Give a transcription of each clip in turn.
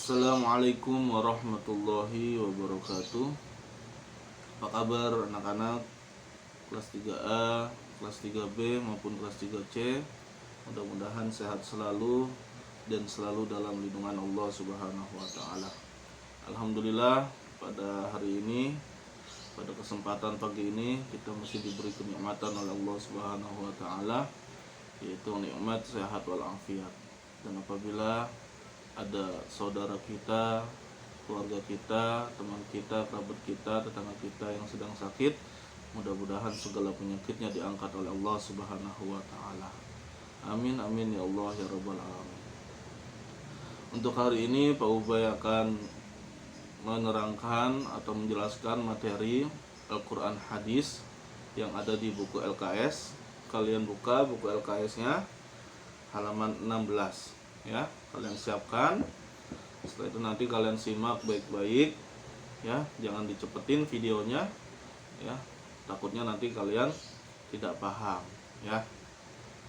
Assalamualaikum warahmatullahi wabarakatuh. Apa kabar anak-anak kelas 3A, kelas 3B maupun kelas 3C? Mudah-mudahan sehat selalu dan selalu dalam lindungan Allah Subhanahu wa taala. Alhamdulillah, pada hari ini, pada kesempatan pagi ini kita masih diberi kenikmatan oleh Allah Subhanahu wa taala, yaitu nikmat sehat walafiat. Dan apabila ada saudara kita, keluarga kita, teman kita, kerabat kita, tetangga kita yang sedang sakit, mudah-mudahan segala penyakitnya diangkat oleh Allah Subhanahu wa taala. Amin amin ya Allah ya rabbal alamin. Untuk hari ini Pak Ubay akan menerangkan atau menjelaskan materi Al-Qur'an hadis yang ada di buku LKS. Kalian buka buku LKS-nya halaman 16 ya, kalian siapkan. Setelah itu nanti kalian simak baik-baik ya, jangan dicepetin videonya ya, takutnya nanti kalian tidak paham ya.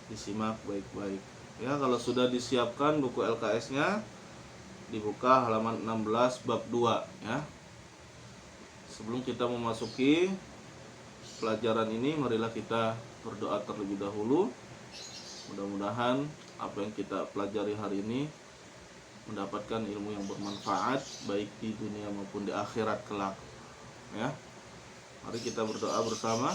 Disimak baik-baik ya. Kalau sudah disiapkan buku LKS-nya, dibuka halaman 16 bab 2 ya. Sebelum kita memasuki pelajaran ini, marilah kita berdoa terlebih dahulu. Mudah-mudahan apa yang kita pelajari hari ini mendapatkan ilmu yang bermanfaat baik di dunia maupun di akhirat kelak ya. Mari kita berdoa bersama.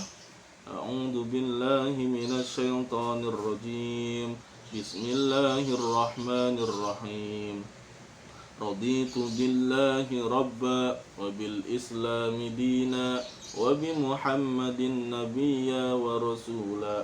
A'udzu billahi minasyaitonir rajim. Bismillahirrahmanirrahim. Raditu billahi rabba wa bil islami dina wa bi Muhammadin nabiyya wa rasula.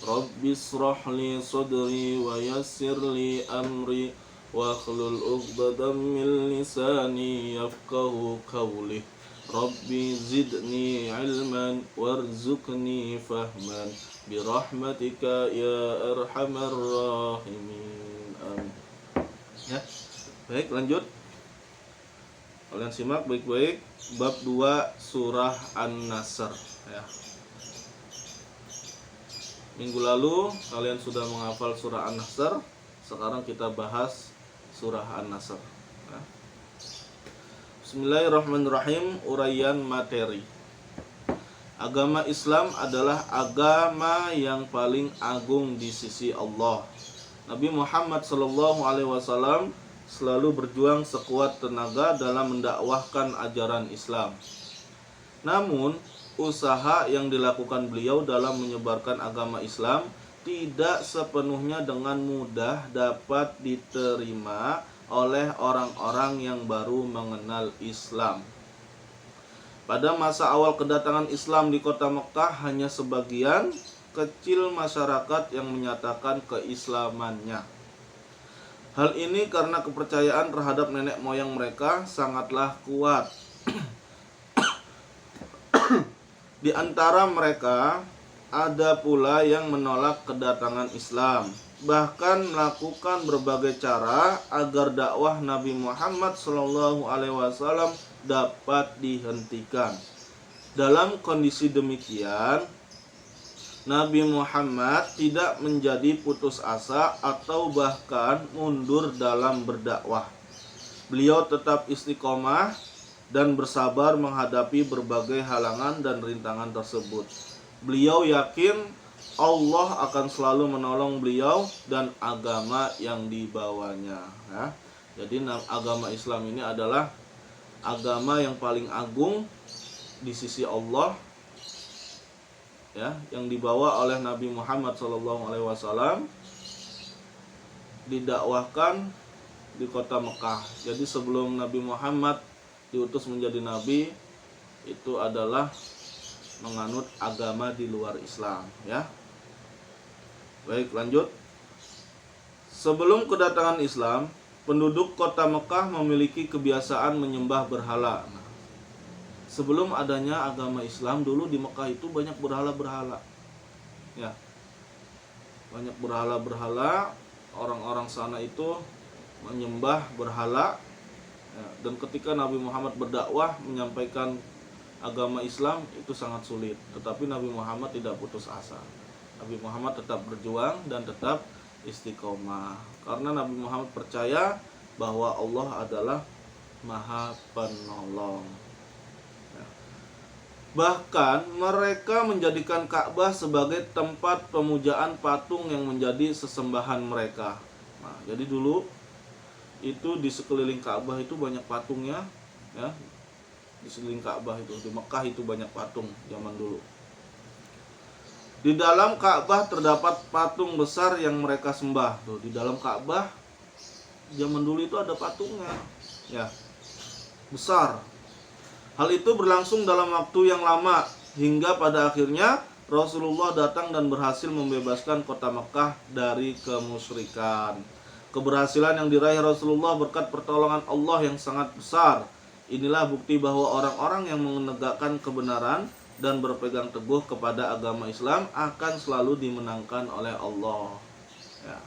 Rabbi israh li sadri wa yassir li amri wa akhlul 'uqdatam min lisani yafqahu qawli. Rabbi zidni ilman warzuqni fahman bi rahmatika ya arhamar rahimin. Amin. Ya. Baik, lanjut. Kalian simak baik-baik bab 2 surah An-Nasr ya. Minggu lalu kalian sudah menghafal surah An-Nasr. Sekarang kita bahas surah An-Nasr ya. Bismillahirrahmanirrahim. Uraian materi. Agama Islam adalah agama yang paling agung di sisi Allah. Nabi Muhammad SAW selalu berjuang sekuat tenaga dalam mendakwahkan ajaran Islam. Namun usaha yang dilakukan beliau dalam menyebarkan agama Islam tidak sepenuhnya dengan mudah dapat diterima oleh orang-orang yang baru mengenal Islam. Pada masa awal kedatangan Islam di kota Mekah, hanya sebagian kecil masyarakat yang menyatakan keislamannya. Hal ini karena kepercayaan terhadap nenek moyang mereka sangatlah kuat. Di antara mereka ada pula yang menolak kedatangan Islam, bahkan melakukan berbagai cara agar dakwah Nabi Muhammad SAW dapat dihentikan. Dalam kondisi demikian, Nabi Muhammad tidak menjadi putus asa atau bahkan mundur dalam berdakwah. Beliau tetap istiqomah dan bersabar menghadapi berbagai halangan dan rintangan tersebut. Beliau yakin Allah akan selalu menolong beliau dan agama yang dibawanya ya. Jadi agama Islam ini adalah agama yang paling agung di sisi Allah ya, yang dibawa oleh Nabi Muhammad SAW, didakwahkan di kota Mekah. Jadi sebelum Nabi Muhammad diutus menjadi nabi, itu adalah menganut agama di luar Islam ya. Baik, lanjut. Sebelum kedatangan Islam, penduduk kota Mekah memiliki kebiasaan menyembah berhala. Sebelum adanya agama Islam, dulu di Mekah itu banyak berhala-berhala ya. Banyak berhala-berhala. Orang-orang sana itu menyembah berhala ya. Dan ketika Nabi Muhammad berdakwah menyampaikan agama Islam, itu sangat sulit. Tetapi Nabi Muhammad tidak putus asa. Nabi Muhammad tetap berjuang dan tetap istiqomah. Karena Nabi Muhammad percaya bahwa Allah adalah Maha Penolong. Bahkan mereka menjadikan Ka'bah sebagai tempat pemujaan patung yang menjadi sesembahan mereka. Nah, jadi dulu itu di sekeliling Ka'bah itu banyak patungnya, ya. Di sekeliling Ka'bah itu, di Mekah itu banyak patung zaman dulu. Di dalam Ka'bah terdapat patung besar yang mereka sembah. Tuh, di dalam Ka'bah zaman dulu itu ada patungnya, ya, besar. Hal itu berlangsung dalam waktu yang lama hingga pada akhirnya Rasulullah datang dan berhasil membebaskan kota Mekah dari kemusyrikan. Keberhasilan yang diraih Rasulullah berkat pertolongan Allah yang sangat besar. Inilah bukti bahwa orang-orang yang menegakkan kebenaran dan berpegang teguh kepada agama Islam akan selalu dimenangkan oleh Allah. Ya.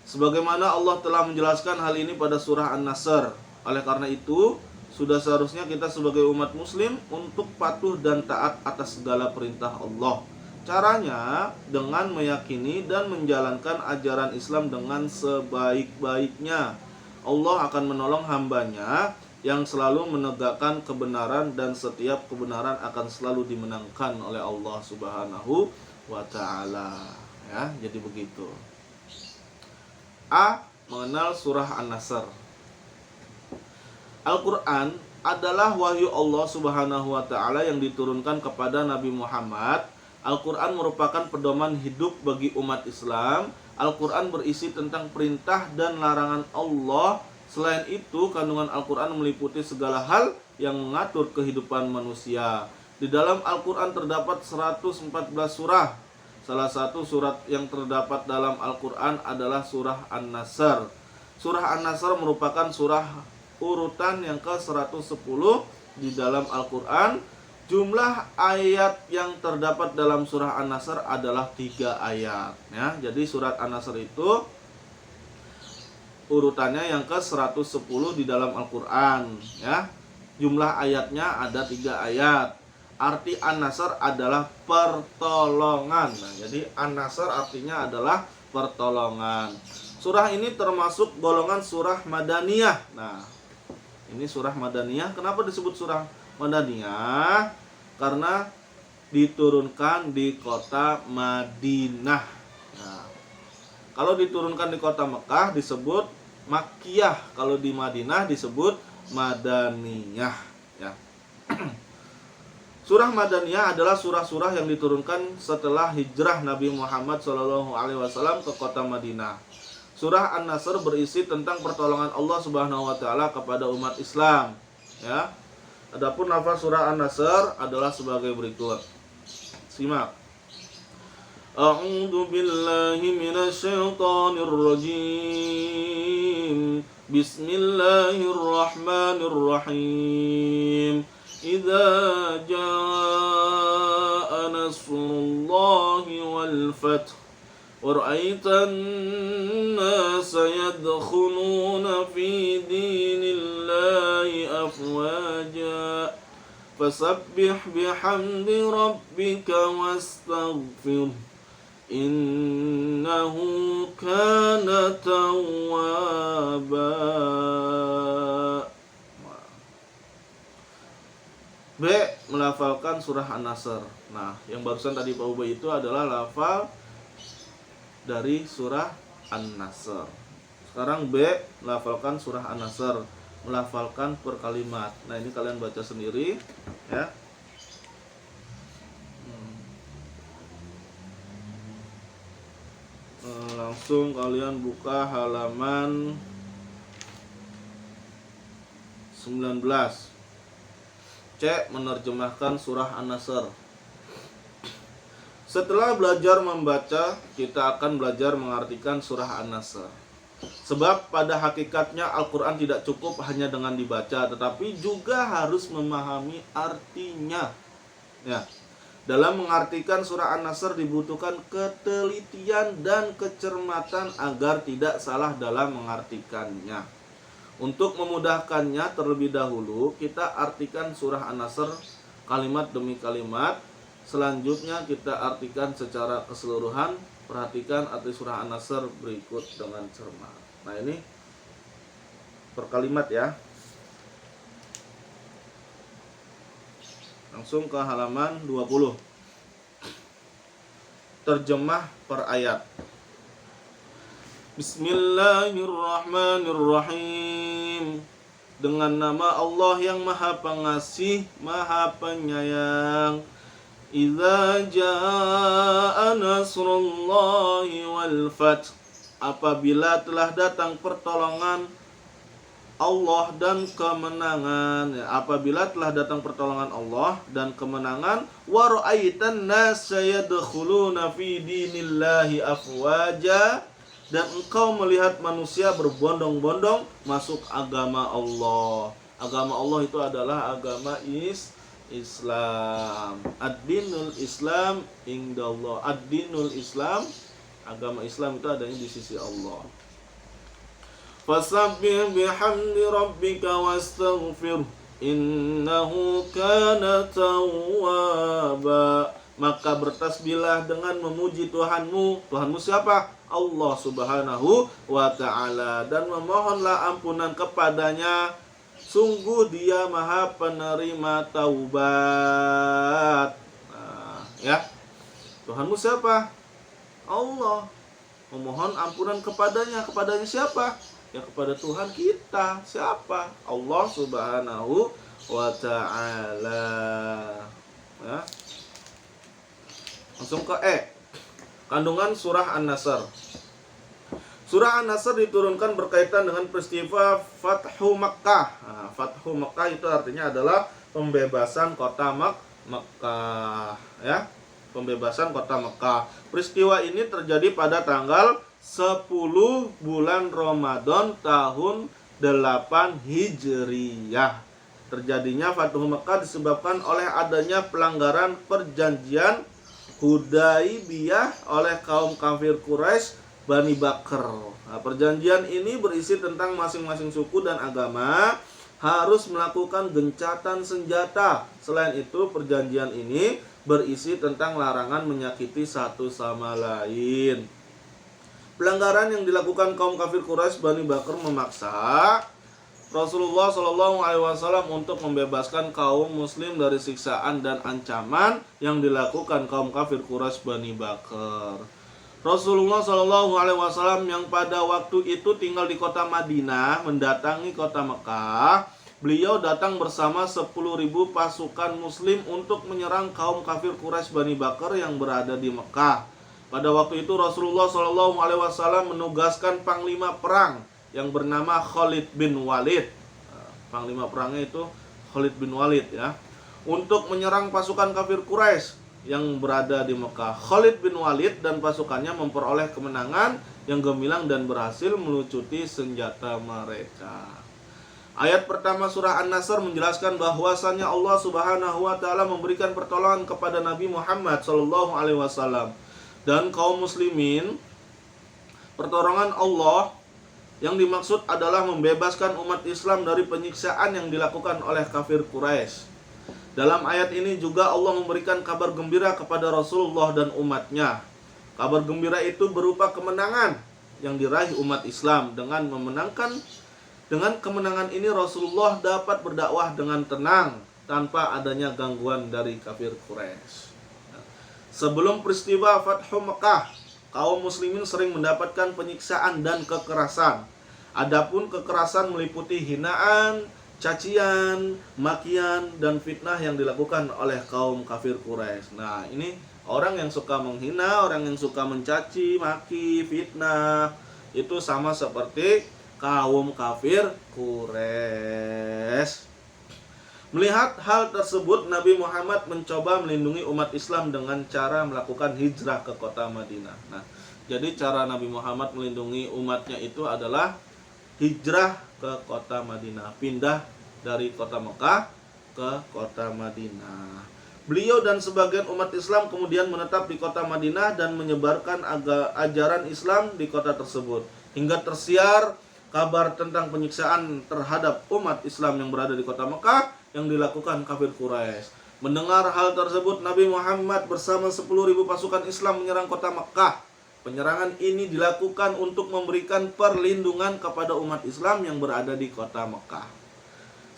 Sebagaimana Allah telah menjelaskan hal ini pada surah An-Nasr. Oleh karena itu, sudah seharusnya kita sebagai umat muslim untuk patuh dan taat atas segala perintah Allah. Caranya dengan meyakini dan menjalankan ajaran Islam dengan sebaik-baiknya. Allah akan menolong hambanya yang selalu menegakkan kebenaran, dan setiap kebenaran akan selalu dimenangkan oleh Allah Subhanahu wa ta'ala. Ya, jadi begitu. A. Mengenal surah An-Nasr. Al-Quran adalah wahyu Allah Subhanahu wa ta'ala yang diturunkan kepada Nabi Muhammad. Al-Quran merupakan pedoman hidup bagi umat Islam. Al-Quran berisi tentang perintah dan larangan Allah. Selain itu, kandungan Al-Quran meliputi segala hal yang mengatur kehidupan manusia. Di dalam Al-Quran terdapat 114 surah. Salah satu surat yang terdapat dalam Al-Quran adalah surah An-Nasr. Surah An-Nasr merupakan surah urutan yang ke-110 di dalam Al-Quran. Jumlah ayat yang terdapat dalam surah An-Nasr adalah 3 ayat, ya. Jadi surat An-Nasr itu urutannya yang ke-110 di dalam Al-Quran, ya. Jumlah ayatnya ada 3 ayat. Arti An-Nasr adalah pertolongan. Nah, jadi An-Nasr artinya adalah pertolongan. Surah ini termasuk golongan surah Madaniyah. Nah, ini surah Madaniyah. Kenapa disebut surah Madaniyah? Karena diturunkan di kota Madinah. Nah, kalau diturunkan di kota Mekah disebut Makkiyah. Kalau di Madinah disebut Madaniyah. Ya. Surah Madaniyah adalah surah-surah yang diturunkan setelah hijrah Nabi Muhammad SAW ke kota Madinah. Surah An-Nasr berisi tentang pertolongan Allah Subhanahu wa ta'ala kepada umat Islam, ya. Adapun lafaz surah An-Nasr adalah sebagai berikut. Simak. A'udzu billahi minasyaitonir rajim. Bismillahirrahmanirrahim. Idza jaa nasrullahi wal fath وَرَأَيْتَ النَّاسَ يَدْخُلُونَ فِي دِينِ اللَّهِ أَفْوَاجًا فَسَبِّحْ بِحَمْدِ رَبِّكَ وَاسْتَغْفِرْهُ إِنَّهُ كَانَ تَوَّابًا. B. Melafalkan surah An-Nasr. Nah, yang barusan tadi Pak Ubay itu adalah lafal dari surah An-Nasr. Sekarang B, melafalkan surah An-Nasr, melafalkan per kalimat. Nah, ini kalian baca sendiri, ya. Langsung kalian buka halaman 19. C. Menerjemahkan surah An-Nasr. Setelah belajar membaca, kita akan belajar mengartikan surah An-Nasr. Sebab pada hakikatnya Al-Quran tidak cukup hanya dengan dibaca, tetapi juga harus memahami artinya. Ya. Dalam mengartikan surah An-Nasr dibutuhkan ketelitian dan kecermatan agar tidak salah dalam mengartikannya. Untuk memudahkannya terlebih dahulu, kita artikan surah An-Nasr kalimat demi kalimat. Selanjutnya kita artikan secara keseluruhan. Perhatikan arti surah An-Nasr berikut dengan cermat. Nah, ini per kalimat ya. Langsung ke halaman 20. Terjemah per ayat. Bismillahirrahmanirrahim. Dengan nama Allah yang Maha Pengasih, Maha Penyayang. Idza jaa nasrullahi wal fath. Apabila telah datang pertolongan Allah dan kemenangan, apabila telah datang pertolongan Allah dan kemenangan, wa ra'aitan nasa yadkhuluna fi dinillahi afwaja, dan engkau melihat manusia berbondong-bondong masuk agama Allah. Agama Allah itu adalah agama Islam. Ad-dinul Islam indallah. Ad-dinul Islam, agama Islam itu adanya di sisi Allah. Fasabbih bihamdi rabbika wastaghfir innahu kana tawwaba. Maka bertasbihlah dengan memuji Tuhanmu. Tuhanmu siapa? Allah Subhanahu wa ta'ala. Dan memohonlah ampunan kepadanya. Sungguh Dia Maha Penerima taubat. Nah, ya. Tuhanmu siapa? Allah. Memohon ampunan kepadanya. Kepadanya siapa? Ya kepada Tuhan kita. Siapa? Allah Subhanahu wa ta'ala. Ya. Langsung ke kandungan surah An-Nasr. Surah An-Nasr diturunkan berkaitan dengan peristiwa Fathu Makkah. Nah, Fathu Makkah itu artinya adalah pembebasan kota Makkah, ya. Pembebasan kota Makkah. Peristiwa ini terjadi pada tanggal 10 bulan Ramadan tahun 8 Hijriyah. Terjadinya Fathu Makkah disebabkan oleh adanya pelanggaran perjanjian Hudaibiyah oleh kaum kafir Quraisy Bani Bakr. Nah, perjanjian ini berisi tentang masing-masing suku dan agama harus melakukan gencatan senjata. Selain itu, perjanjian ini berisi tentang larangan menyakiti satu sama lain. Pelanggaran yang dilakukan kaum kafir Quraisy Bani Bakr memaksa Rasulullah SAW untuk membebaskan kaum muslim dari siksaan dan ancaman yang dilakukan kaum kafir Quraisy Bani Bakr. Rasulullah SAW yang pada waktu itu tinggal di kota Madinah mendatangi kota Mekah. Beliau datang bersama 10.000 pasukan muslim untuk menyerang kaum kafir Quraisy Bani Bakr yang berada di Mekah. Pada waktu itu Rasulullah SAW menugaskan panglima perang yang bernama Khalid bin Walid. Panglima perangnya itu Khalid bin Walid, ya, untuk menyerang pasukan kafir Quraisy yang berada di Mekah. Khalid bin Walid dan pasukannya memperoleh kemenangan yang gemilang dan berhasil melucuti senjata mereka. Ayat pertama surah An-Nasr menjelaskan bahwasannya Allah Subhanahu wa ta'ala memberikan pertolongan kepada Nabi Muhammad SAW dan kaum muslimin. Pertolongan Allah yang dimaksud adalah membebaskan umat Islam dari penyiksaan yang dilakukan oleh kafir Quraisy. Dalam ayat ini juga Allah memberikan kabar gembira kepada Rasulullah dan umatnya. Kabar gembira itu berupa kemenangan yang diraih umat Islam. Dengan kemenangan ini Rasulullah dapat berdakwah dengan tenang tanpa adanya gangguan dari kafir Quraisy. Sebelum peristiwa Fathu Makkah, kaum muslimin sering mendapatkan penyiksaan dan kekerasan. Adapun kekerasan meliputi hinaan, cacian, makian, dan fitnah yang dilakukan oleh kaum kafir Quraisy. Nah, ini orang yang suka menghina, orang yang suka mencaci, maki, fitnah, itu sama seperti kaum kafir Quraisy. Melihat hal tersebut, Nabi Muhammad mencoba melindungi umat Islam dengan cara melakukan hijrah ke kota Madinah. Nah, jadi cara Nabi Muhammad melindungi umatnya itu adalah hijrah ke kota Madinah, pindah dari kota Mekah ke kota Madinah. Beliau dan sebagian umat Islam kemudian menetap di kota Madinah dan menyebarkan ajaran Islam di kota tersebut, hingga tersiar kabar tentang penyiksaan terhadap umat Islam yang berada di kota Mekah yang dilakukan kafir Quraisy. Mendengar hal tersebut, Nabi Muhammad bersama 10.000 pasukan Islam menyerang kota Mekah. Penyerangan ini dilakukan untuk memberikan perlindungan kepada umat Islam yang berada di kota Mekah.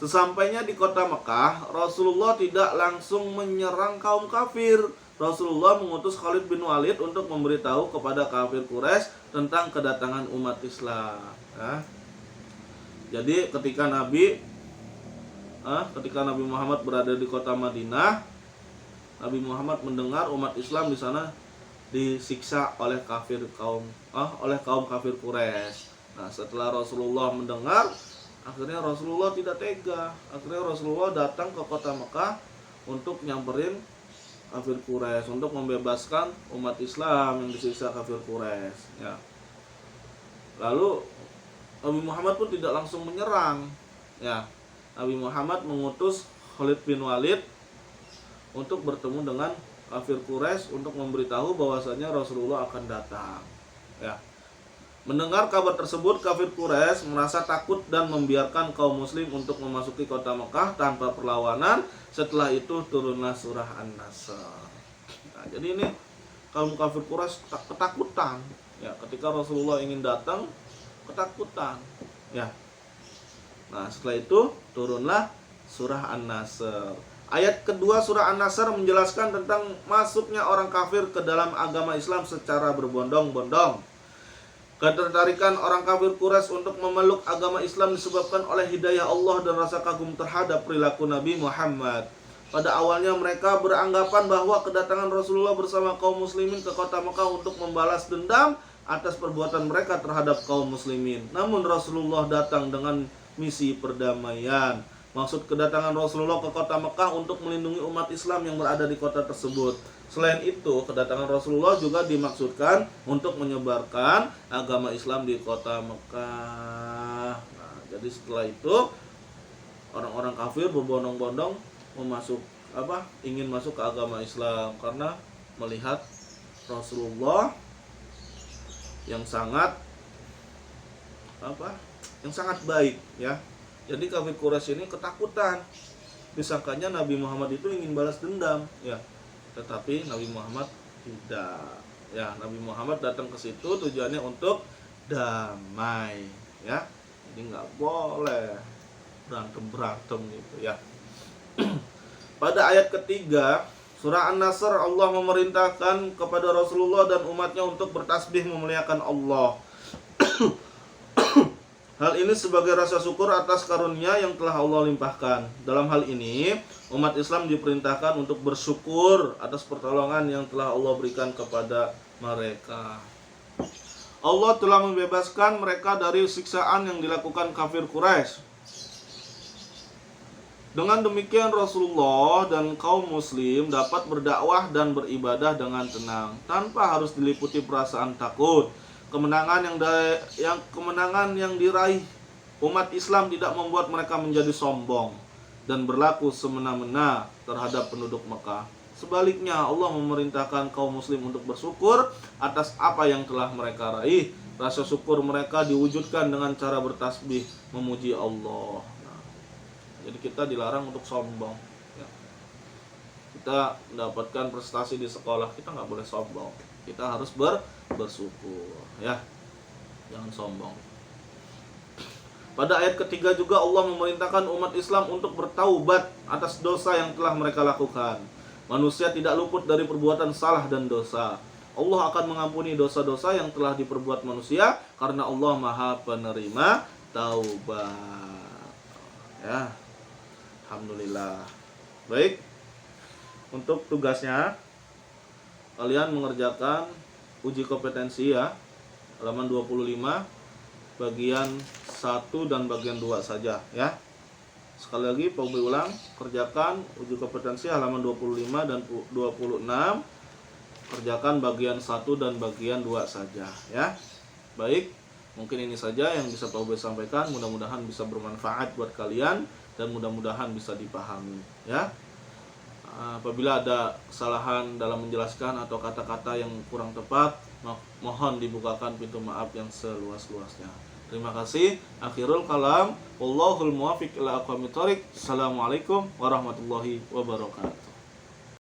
Sesampainya di kota Mekah, Rasulullah tidak langsung menyerang kaum kafir. Rasulullah mengutus Khalid bin Walid untuk memberitahu kepada kafir Quraisy tentang kedatangan umat Islam. Jadi ketika Nabi Muhammad berada di kota Madinah, Nabi Muhammad mendengar umat Islam di sana disiksa oleh kaum kafir Quraisy. Nah, setelah Rasulullah mendengar, akhirnya Rasulullah tidak tega. Akhirnya Rasulullah datang ke kota Mekah untuk nyamperin kafir Quraisy, untuk membebaskan umat Islam yang disiksa kafir Quraisy. Ya. Lalu Nabi Muhammad pun tidak langsung menyerang. Ya, Nabi Muhammad mengutus Khalid bin Walid untuk bertemu dengan kafir Quraisy untuk memberitahu bahwasanya Rasulullah akan datang. Ya. Mendengar kabar tersebut, kafir Quraisy merasa takut dan membiarkan kaum muslim untuk memasuki kota Mekah tanpa perlawanan. Setelah itu turunlah surah An-Nasr. Nah, jadi ini kaum kafir Quraisy ketakutan. Ya, ketika Rasulullah ingin datang, ketakutan. Ya. Nah, setelah itu turunlah surah An-Nasr. Ayat kedua surah An-Nasr menjelaskan tentang masuknya orang kafir ke dalam agama Islam secara berbondong-bondong. Ketertarikan orang kafir Quraisy untuk memeluk agama Islam disebabkan oleh hidayah Allah dan rasa kagum terhadap perilaku Nabi Muhammad. Pada awalnya mereka beranggapan bahwa kedatangan Rasulullah bersama kaum muslimin ke kota Mekah untuk membalas dendam atas perbuatan mereka terhadap kaum muslimin. Namun Rasulullah datang dengan misi perdamaian. Maksud kedatangan Rasulullah ke kota Mekah untuk melindungi umat Islam yang berada di kota tersebut. Selain itu, kedatangan Rasulullah juga dimaksudkan untuk menyebarkan agama Islam di kota Mekah. Nah, jadi setelah itu orang-orang kafir berbondong-bondong ingin masuk ke agama Islam karena melihat Rasulullah yang sangat baik, ya. Jadi kafir Quraisy ini ketakutan, disangkanya Nabi Muhammad itu ingin balas dendam, ya. Tetapi Nabi Muhammad tidak. Ya, Nabi Muhammad datang ke situ tujuannya untuk damai, ya. Jadi nggak boleh berantem gitu, ya. Pada ayat ketiga surah An-Nasr, Allah memerintahkan kepada Rasulullah dan umatnya untuk bertasbih memuliakan Allah. Hal ini sebagai rasa syukur atas karunia yang telah Allah limpahkan. Dalam hal ini, umat Islam diperintahkan untuk bersyukur atas pertolongan yang telah Allah berikan kepada mereka. Allah telah membebaskan mereka dari siksaan yang dilakukan kafir Quraisy. Dengan demikian Rasulullah dan kaum muslim dapat berdakwah dan beribadah dengan tenang tanpa harus diliputi perasaan takut. Kemenangan yang diraih umat Islam tidak membuat mereka menjadi sombong dan berlaku semena-mena terhadap penduduk Mekah. Sebaliknya, Allah memerintahkan kaum muslim untuk bersyukur atas apa yang telah mereka raih. Rasa syukur mereka diwujudkan dengan cara bertasbih memuji Allah. Jadi kita dilarang untuk sombong, ya. Kita mendapatkan prestasi di sekolah, kita nggak boleh sombong. Kita harus bersyukur, ya. Jangan sombong. Pada ayat ketiga juga Allah memerintahkan umat Islam untuk bertaubat atas dosa yang telah mereka lakukan. Manusia tidak luput dari perbuatan salah dan dosa. Allah akan mengampuni dosa-dosa yang telah diperbuat manusia karena Allah Maha Penerima taubat. Ya. Alhamdulillah. Baik. Untuk tugasnya, kalian mengerjakan uji kompetensi, ya. Halaman 25 bagian 1 dan bagian 2 saja, ya. Sekali lagi Pak Ubi ulang, kerjakan uji kompetensi halaman 25 dan 26. Kerjakan bagian 1 dan bagian 2 saja, ya. Baik. Mungkin ini saja yang bisa Pak Ubi sampaikan. Mudah-mudahan bisa bermanfaat buat kalian dan mudah-mudahan bisa dipahami, ya. Apabila ada kesalahan dalam menjelaskan atau kata-kata yang kurang tepat, mohon dibukakan pintu maaf yang seluas-luasnya. Terima kasih. Akhirul kalam. Wallahul muwaffiq ila aqwamit thoriq. Assalamualaikum warahmatullahi wabarakatuh.